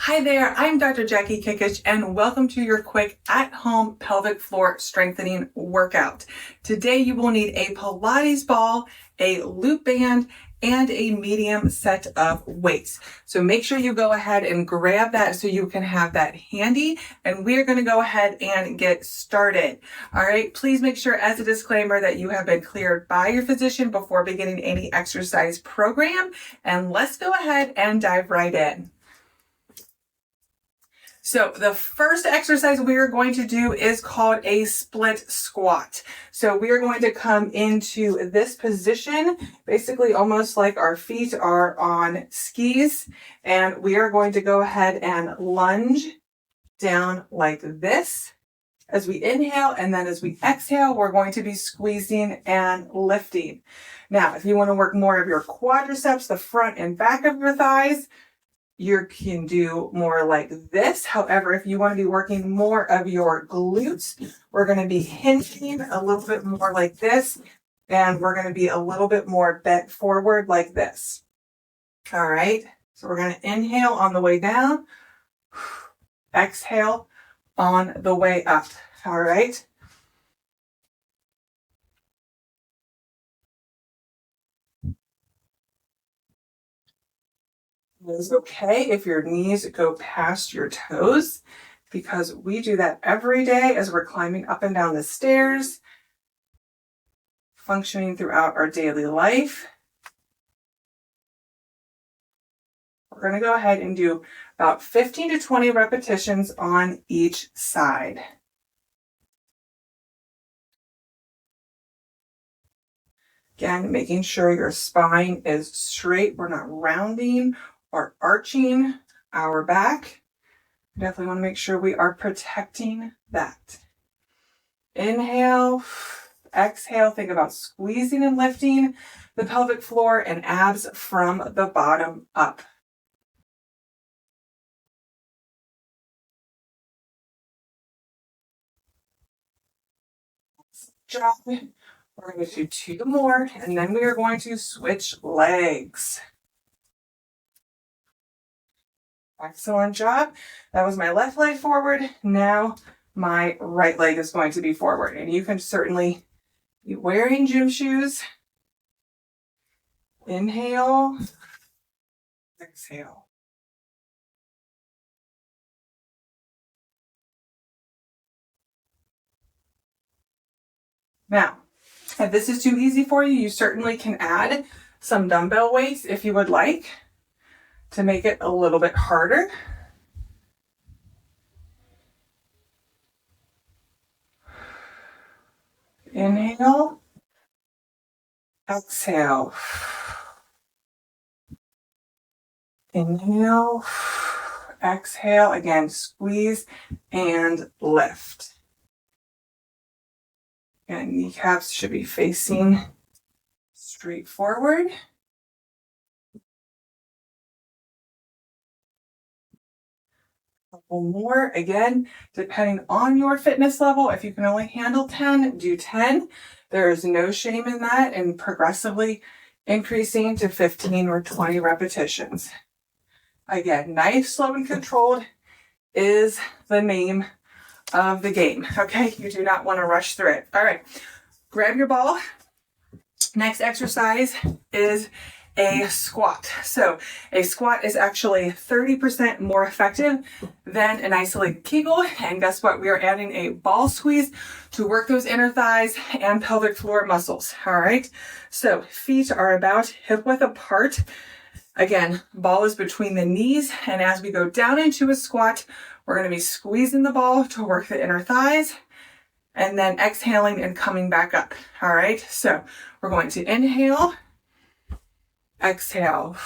Hi there, I'm Dr. Jackie Kikich and welcome to your quick at-home pelvic floor strengthening workout. Today you will need a Pilates ball, a loop band, and a medium set of weights. So make sure you go ahead and grab that so you can have that handy, and we're going to go ahead and get started. All right, please make sure as a disclaimer that you have been cleared by your physician before beginning any exercise program, and let's go ahead and dive right in. So the first exercise we are going to do is called a split squat. So we are going to come into this position, basically almost like our feet are on skis, and we are going to go ahead and lunge down like this as we inhale, and then as we exhale, we're going to be squeezing and lifting. Now, if you want to work more of your quadriceps, the front and back of your thighs, you can do more like this. However, if you want to be working more of your glutes, we're going to be hinging a little bit more like this, and we're going to be a little bit more bent forward like this. All right. So we're going to inhale on the way down, exhale on the way up. All right. It is okay if your knees go past your toes, because we do that every day as we're climbing up and down the stairs, functioning throughout our daily life. We're going to go ahead and do about 15 to 20 repetitions on each side. Again, making sure your spine is straight. We're not rounding or arching our back. Definitely want to make sure we are protecting that. Inhale, exhale. Think about squeezing and lifting the pelvic floor and abs from the bottom up. Job. We're going to do 2 more, and then we are going to switch legs. Excellent job. That was my left leg forward. Now my right leg is going to be forward, and you can certainly be wearing gym shoes. Inhale, exhale. Now, if this is too easy for you, you certainly can add some dumbbell weights if you would like to make it a little bit harder. Inhale, exhale. Inhale, exhale. Again, squeeze and lift. And kneecaps should be facing straight forward. Couple more. Again, depending on your fitness level, if you can only handle 10, do 10. There is no shame in that, and progressively increasing to 15 or 20 repetitions. Again, nice, slow, and controlled is the name of the game. Okay, you do not want to rush through it. All right, grab your ball. Next exercise is a squat. So a squat is actually 30% more effective than an isolated kegel. And guess what? We are adding a ball squeeze to work those inner thighs and pelvic floor muscles. All right. So feet are about hip width apart. Again, ball is between the knees. And as we go down into a squat, we're going to be squeezing the ball to work the inner thighs, and then exhaling and coming back up. All right. So we're going to inhale, exhale.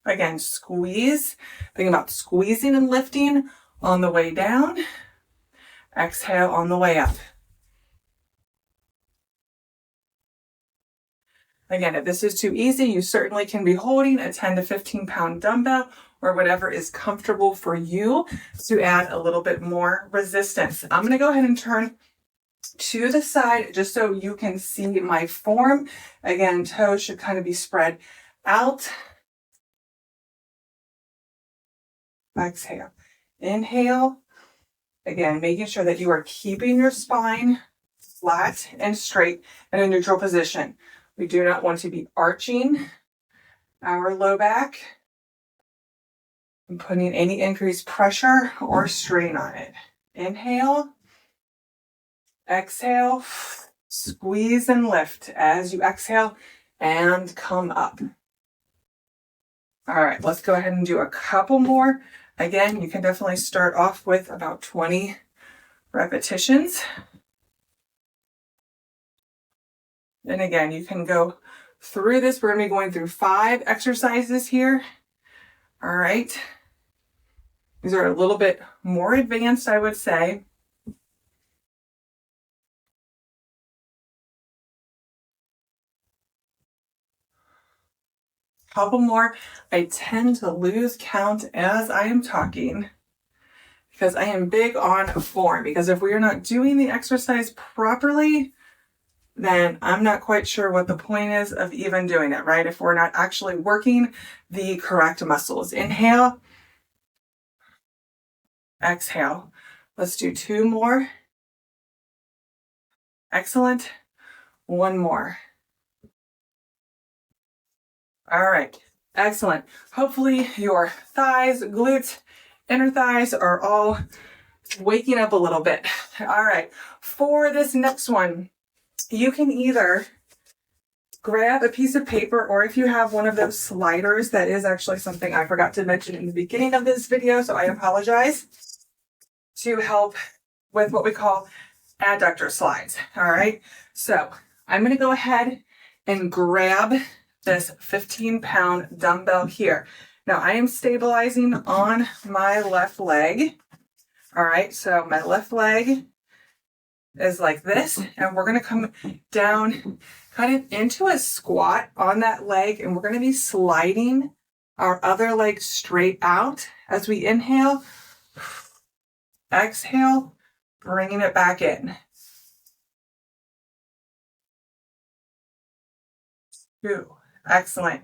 Again, squeeze. Think about squeezing and lifting on the way down. Exhale on the way up. Again, if this is too easy, you certainly can be holding a 10 to 15 pound dumbbell or whatever is comfortable for you to add a little bit more resistance. I'm going to go ahead and turn to the side just so you can see my form. Again, toes should kind of be spread out. exhale. Inhale. Again, making sure that you are keeping your spine flat and straight in a neutral position. We do not want to be arching our low back and putting any increased pressure or strain on it. Inhale. Exhale. Squeeze and lift as you exhale and come up. All right, let's go ahead and do a couple more. Again, you can definitely start off with about 20 repetitions. And again, you can go through this. We're going to be going through 5 exercises here. All right. These are a little bit more advanced, I would say. Couple more. I tend to lose count as I am talking because I am big on form, because if we are not doing the exercise properly, then I'm not quite sure what the point is of even doing it, right? If we're not actually working the correct muscles. Inhale. Exhale. Let's do 2 more. Excellent. 1 more. All right. Excellent. Hopefully your thighs, glutes, inner thighs are all waking up a little bit. All right. For this next one, you can either grab a piece of paper, or if you have one of those sliders, that is actually something I forgot to mention in the beginning of this video, so I apologize, to help with what we call adductor slides. All right. So I'm going to go ahead and grab this 15-pound dumbbell here. Now I am stabilizing on my left leg. All right. So my left leg is like this, and we're going to come down kind of into a squat on that leg, and we're going to be sliding our other leg straight out as we inhale, exhale, bringing it back in. 2. Excellent.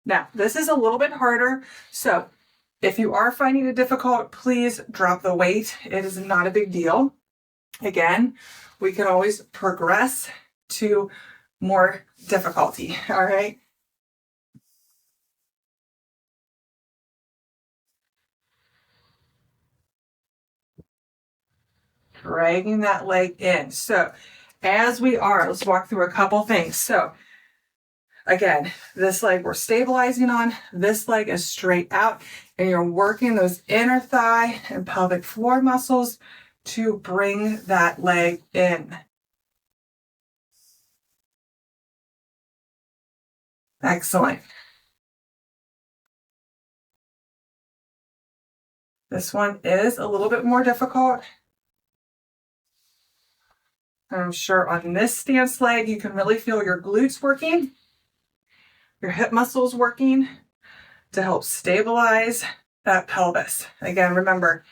Now, this is a little bit harder, so if you are finding it difficult, please drop the weight. It is not a big deal. Again, we can always progress to more difficulty, all right? Dragging that leg in. So as we are, let's walk through a couple things. So again, this leg we're stabilizing on, this leg is straight out, and you're working those inner thigh and pelvic floor muscles to bring that leg in. Excellent. This one is a little bit more difficult. I'm sure on this stance leg, you can really feel your glutes working, your hip muscles working to help stabilize that pelvis. Again, remember,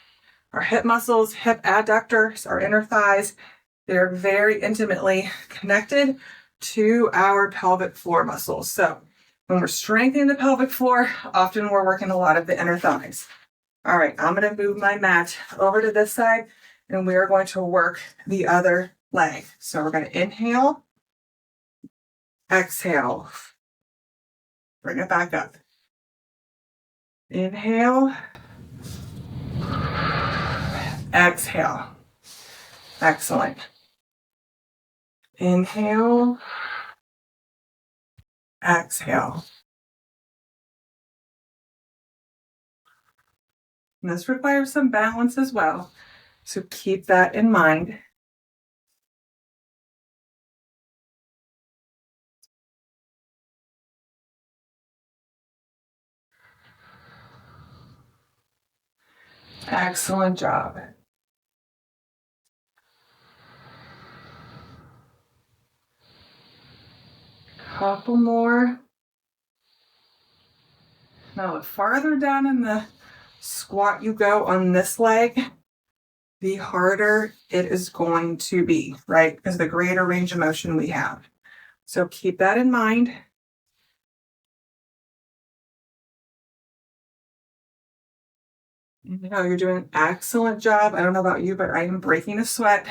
our hip muscles, hip adductors, our inner thighs, they're very intimately connected to our pelvic floor muscles. So when we're strengthening the pelvic floor, often we're working a lot of the inner thighs. All right, I'm going to move my mat over to this side, and we are going to work the other leg. So we're going to inhale, exhale, bring it back up. Inhale, exhale. Excellent. Inhale, exhale. And this requires some balance as well, so keep that in mind. Excellent job. Couple more. Now, the farther down in the squat you go on this leg, the harder it is going to be, right? Because the greater range of motion we have. So keep that in mind. No, you're doing an excellent job. I don't know about you, but I am breaking a sweat.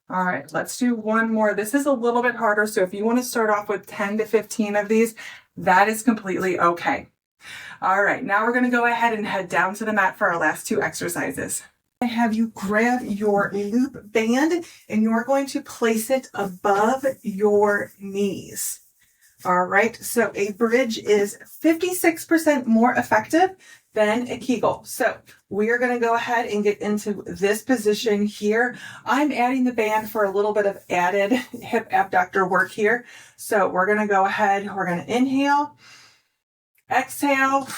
All right, let's do one more. This is a little bit harder. So if you want to start off with 10 to 15 of these, that is completely okay. All right, now we're going to go ahead and head down to the mat for our last two exercises. I have you grab your loop band and you are going to place it above your knees. All right, so a bridge is 56% more effective than a kegel. So we are going to go ahead and get into this position here. I'm adding the band for a little bit of added hip abductor work here. So we're going to go ahead, we're going to inhale, exhale.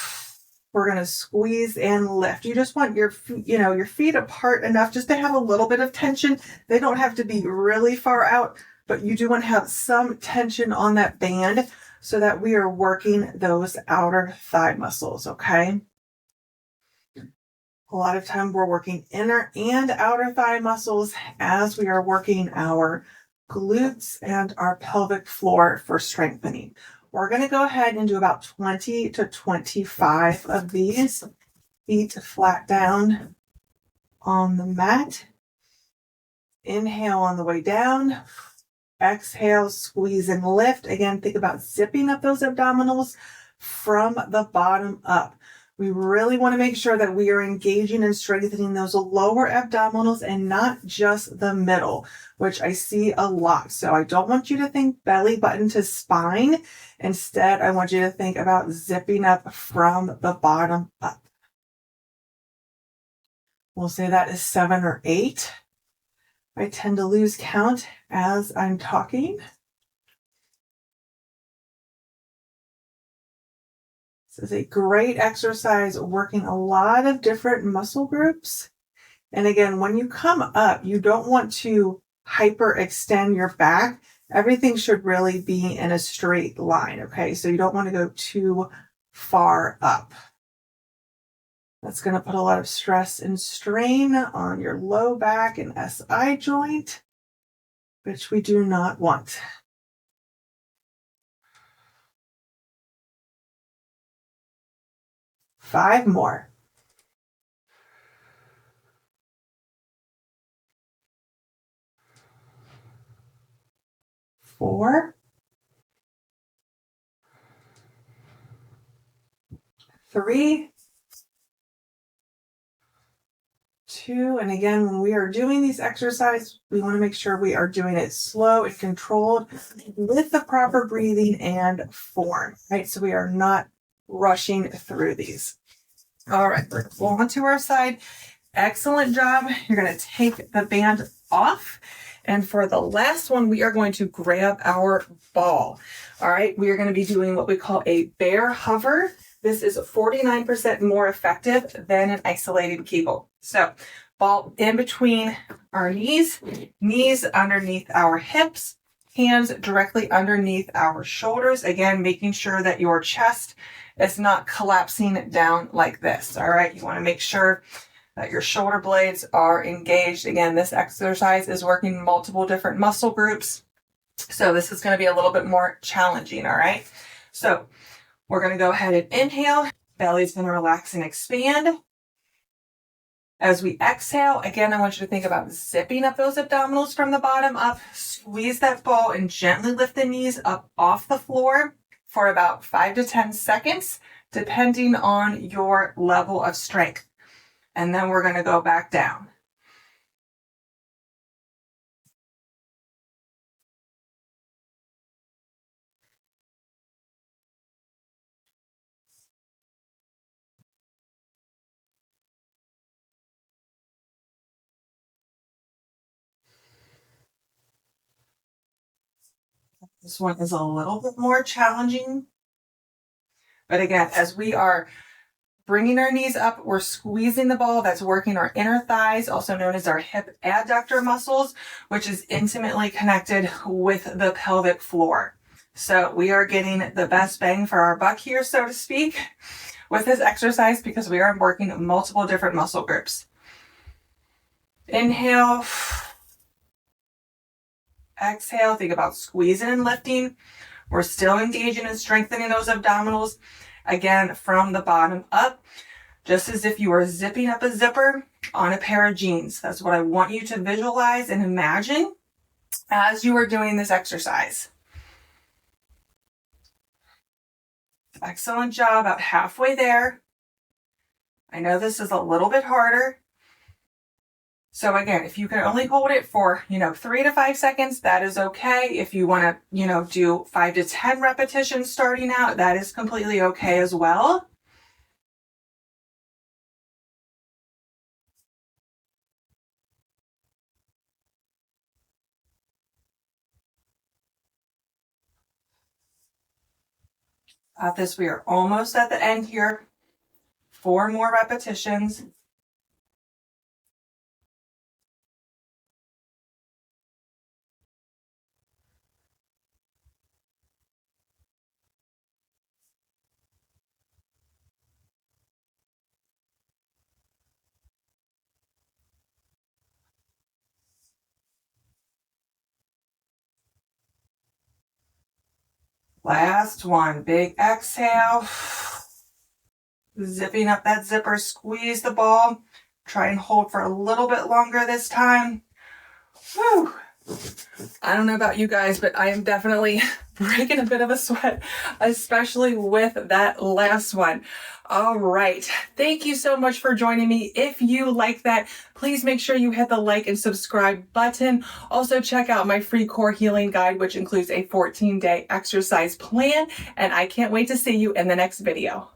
We're going to squeeze and lift. You just want your feet apart enough just to have a little bit of tension. They don't have to be really far out, but you do want to have some tension on that band so that we are working those outer thigh muscles, okay? A lot of time we're working inner and outer thigh muscles as we are working our glutes and our pelvic floor for strengthening. We're going to go ahead and do about 20 to 25 of these. Feet flat down on the mat. Inhale on the way down. Exhale, squeeze and lift. Again, think about zipping up those abdominals from the bottom up. We really want to make sure that we are engaging and strengthening those lower abdominals and not just the middle, which I see a lot. So I don't want you to think belly button to spine. Instead, I want you to think about zipping up from the bottom up. We'll say that is 7 or 8. I tend to lose count as I'm talking. This is a great exercise, working a lot of different muscle groups. And again, when you come up, you don't want to hyperextend your back. Everything should really be in a straight line, okay? So you don't want to go too far up. That's going to put a lot of stress and strain on your low back and SI joint, which we do not want. Five more. 4, 3, 2, and again, when we are doing these exercises, we want to make sure we are doing it slow and controlled with the proper breathing and form, right? So we are not rushing through these. All right, we're on to our side. Excellent job. You're going to take the band off. And for the last one, we are going to grab our ball. All right, we are going to be doing what we call a bear hover. This is 49% more effective than an isolated kegel. So ball in between our knees, knees underneath our hips, hands directly underneath our shoulders. Again, making sure that your chest is not collapsing down like this. All right, you want to make sure that your shoulder blades are engaged. Again, this exercise is working multiple different muscle groups. So this is going to be a little bit more challenging, all right? So we're going to go ahead and inhale. Belly's going to relax and expand. As we exhale, again, I want you to think about zipping up those abdominals from the bottom up. Squeeze that ball and gently lift the knees up off the floor for about 5 to 10 seconds, depending on your level of strength. And then we're going to go back down. This one is a little bit more challenging. But again, as we are bringing our knees up, we're squeezing the ball. That's working our inner thighs, also known as our hip adductor muscles, which is intimately connected with the pelvic floor. So we are getting the best bang for our buck here, so to speak, with this exercise because we are working multiple different muscle groups. Inhale. Exhale. Think about squeezing and lifting. We're still engaging and strengthening those abdominals, again, from the bottom up, just as if you were zipping up a zipper on a pair of jeans. That's what I want you to visualize and imagine as you are doing this exercise. Excellent job, about halfway there. I know this is a little bit harder. So again, if you can only hold it for, 3 to 5 seconds, that is okay. If you want to, do 5 to 10 repetitions starting out, that is completely okay as well. Got this. We are almost at the end here. 4 more repetitions. Last one. Big exhale. Zipping up that zipper. Squeeze the ball. Try and hold for a little bit longer this time. Whew. I don't know about you guys, but I am definitely breaking a bit of a sweat, especially with that last one. All right. Thank you so much for joining me. If you like that, please make sure you hit the like and subscribe button. Also check out my free core healing guide, which includes a 14-day exercise plan. And I can't wait to see you in the next video.